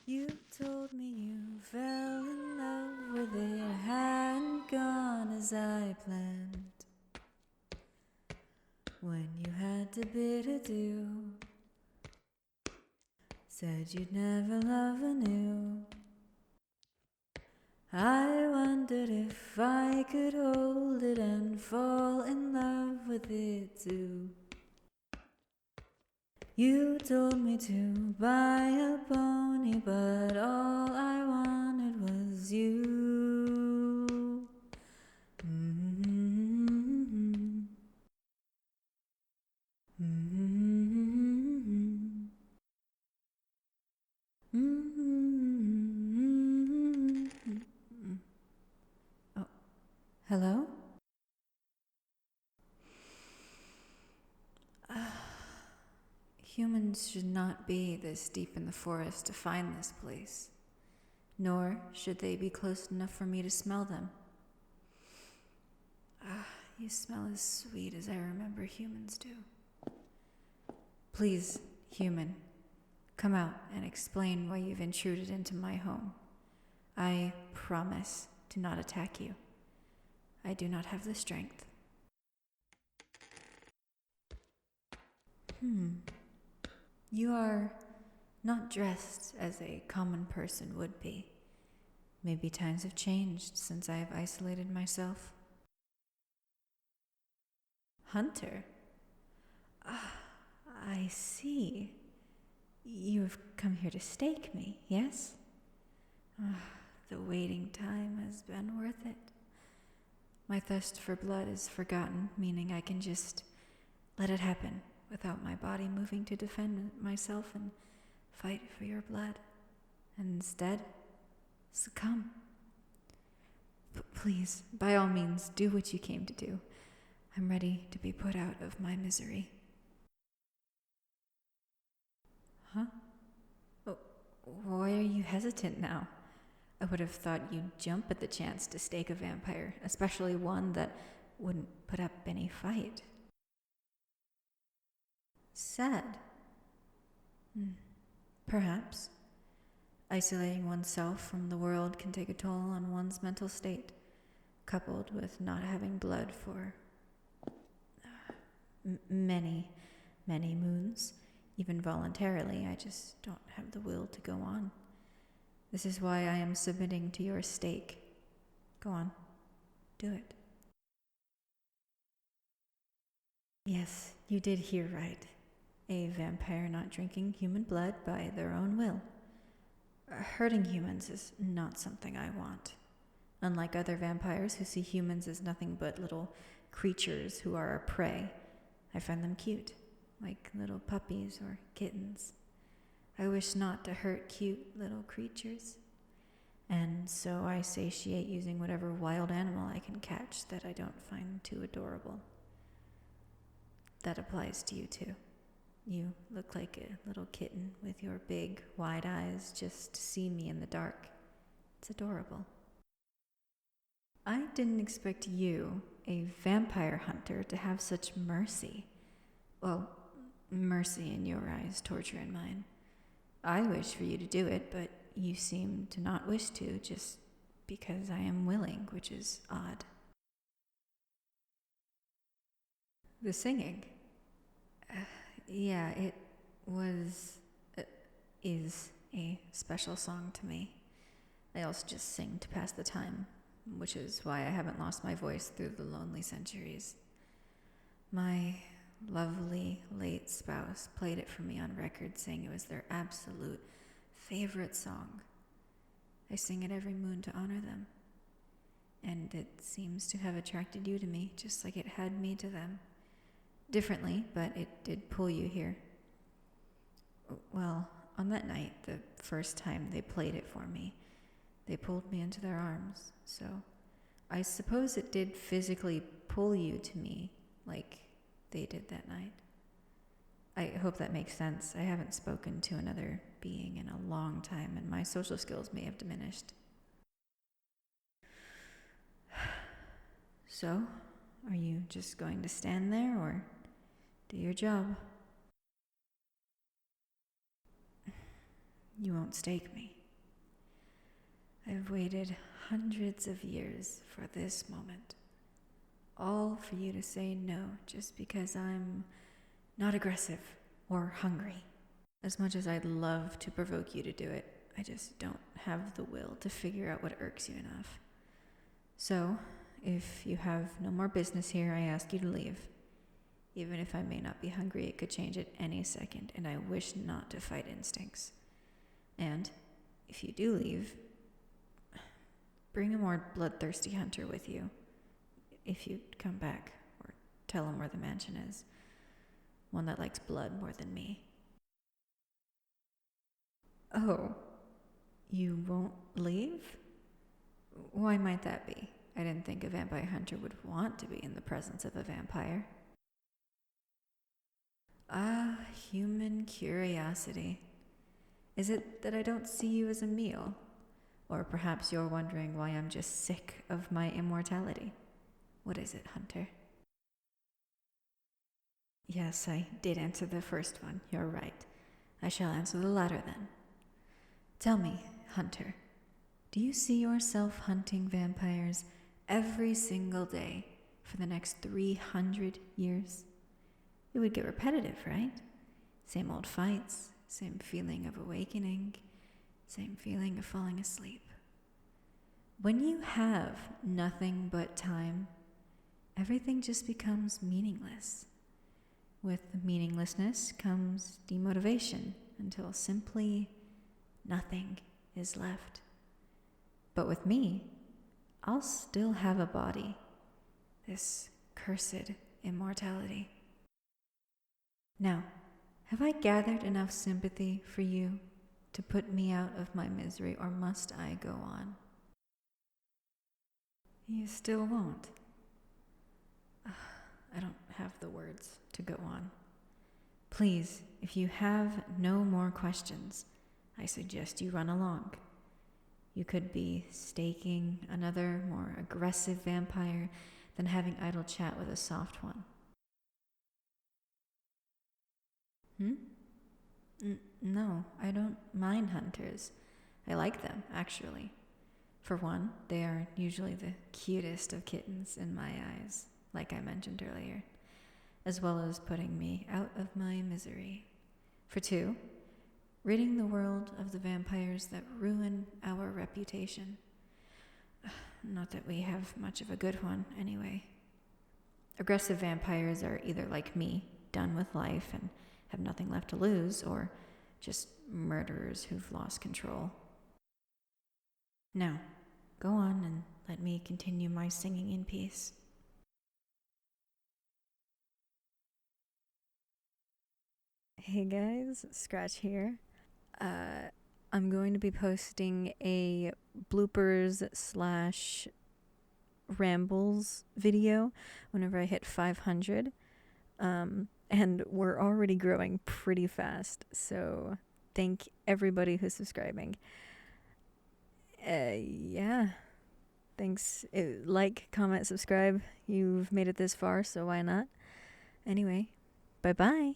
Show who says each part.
Speaker 1: You told me you fell in love with it, hadn't gone as I planned. When you had to bid adieu, said you'd never love anew. I wondered if I could hold it and fall in love with it too. You told me to buy a pony, but all I wanted was you. Mm-hmm. Mm-hmm. Mm-hmm. Oh, hello? Humans should not be this deep in the forest to find this place, nor should they be close enough for me to smell them. You smell as sweet as I remember humans do. Please, human, come out and explain why you've intruded into my home. I promise to not attack you. I do not have the strength. You are not dressed as a common person would be. Maybe times have changed since I have isolated myself. Hunter? I see. You have come here to stake me, yes? The waiting time has been worth it. My thirst for blood is forgotten, meaning I can just let it happen without my body moving to defend myself and fight for your blood. And instead, succumb. Please, by all means, do what you came to do. I'm ready to be put out of my misery. Huh? Oh, why are you hesitant now? I would have thought you'd jump at the chance to stake a vampire, especially one that wouldn't put up any fight. Sad. Perhaps. Isolating oneself from the world can take a toll on one's mental state, coupled with not having blood for many, many moons. Even voluntarily, I just don't have the will to go on. This is why I am submitting to your stake. Go on, do it. Yes, you did hear right. A vampire not drinking human blood by their own will. Hurting humans is not something I want. Unlike other vampires who see humans as nothing but little creatures who are a prey, I find them cute, like little puppies or kittens. I wish not to hurt cute little creatures. And so I satiate using whatever wild animal I can catch that I don't find too adorable. That applies to you too. You look like a little kitten with your big, wide eyes just to see me in the dark. It's adorable. I didn't expect you, a vampire hunter, to have such mercy. Well, mercy in your eyes, torture in mine. I wish for you to do it, but you seem to not wish to just because I am willing, which is odd. The singing. Yeah, it was, is a special song to me. I also just sing to pass the time, which is why I haven't lost my voice through the lonely centuries. My lovely late spouse played it for me on record, saying it was their absolute favorite song. I sing it every moon to honor them, and it seems to have attracted you to me, just like it had me to them. Differently, but it did pull you here. Well, on that night, the first time they played it for me, they pulled me into their arms, so I suppose it did physically pull you to me, like they did that night. I hope that makes sense. I haven't spoken to another being in a long time, and my social skills may have diminished. So, are you just going to stand there, or do your job? You won't stake me. I've waited hundreds of years for this moment. All for you to say no just because I'm not aggressive or hungry. As much as I'd love to provoke you to do it, I just don't have the will to figure out what irks you enough. So, if you have no more business here, I ask you to leave. Even if I may not be hungry, it could change at any second, and I wish not to fight instincts. And if you do leave, bring a more bloodthirsty hunter with you. If you come back, or tell him where the mansion is. One that likes blood more than me. Oh, you won't leave? Why might that be? I didn't think a vampire hunter would want to be in the presence of a vampire. Ah, human curiosity. Is it that I don't see you as a meal? Or perhaps you're wondering why I'm just sick of my immortality. What is it, Hunter? Yes, I did answer the first one. You're right. I shall answer the latter then. Tell me, Hunter, do you see yourself hunting vampires every single day for the next 300 years? It would get repetitive, right? Same old fights, same feeling of awakening, same feeling of falling asleep. When you have nothing but time, everything just becomes meaningless. With meaninglessness comes demotivation until simply nothing is left. But with me, I'll still have a body, this cursed immortality. Now, have I gathered enough sympathy for you to put me out of my misery, or must I go on? You still won't. I don't have the words to go on. Please, if you have no more questions, I suggest you run along. You could be staking another more aggressive vampire than having idle chat with a soft one. No, I don't mind hunters. I like them, actually. For one, they are usually the cutest of kittens in my eyes, like I mentioned earlier, as well as putting me out of my misery. For two, ridding the world of the vampires that ruin our reputation. Not that we have much of a good one, anyway. Aggressive vampires are either like me, done with life and have nothing left to lose, or just murderers who've lost control. Now, go on and let me continue my singing in peace. Hey guys, Scratch here. I'm going to be posting a bloopers / rambles video whenever I hit 500. And we're already growing pretty fast, so thank everybody who's subscribing. Yeah. Thanks. Like, comment, subscribe. You've made it this far, so why not? Anyway, bye-bye.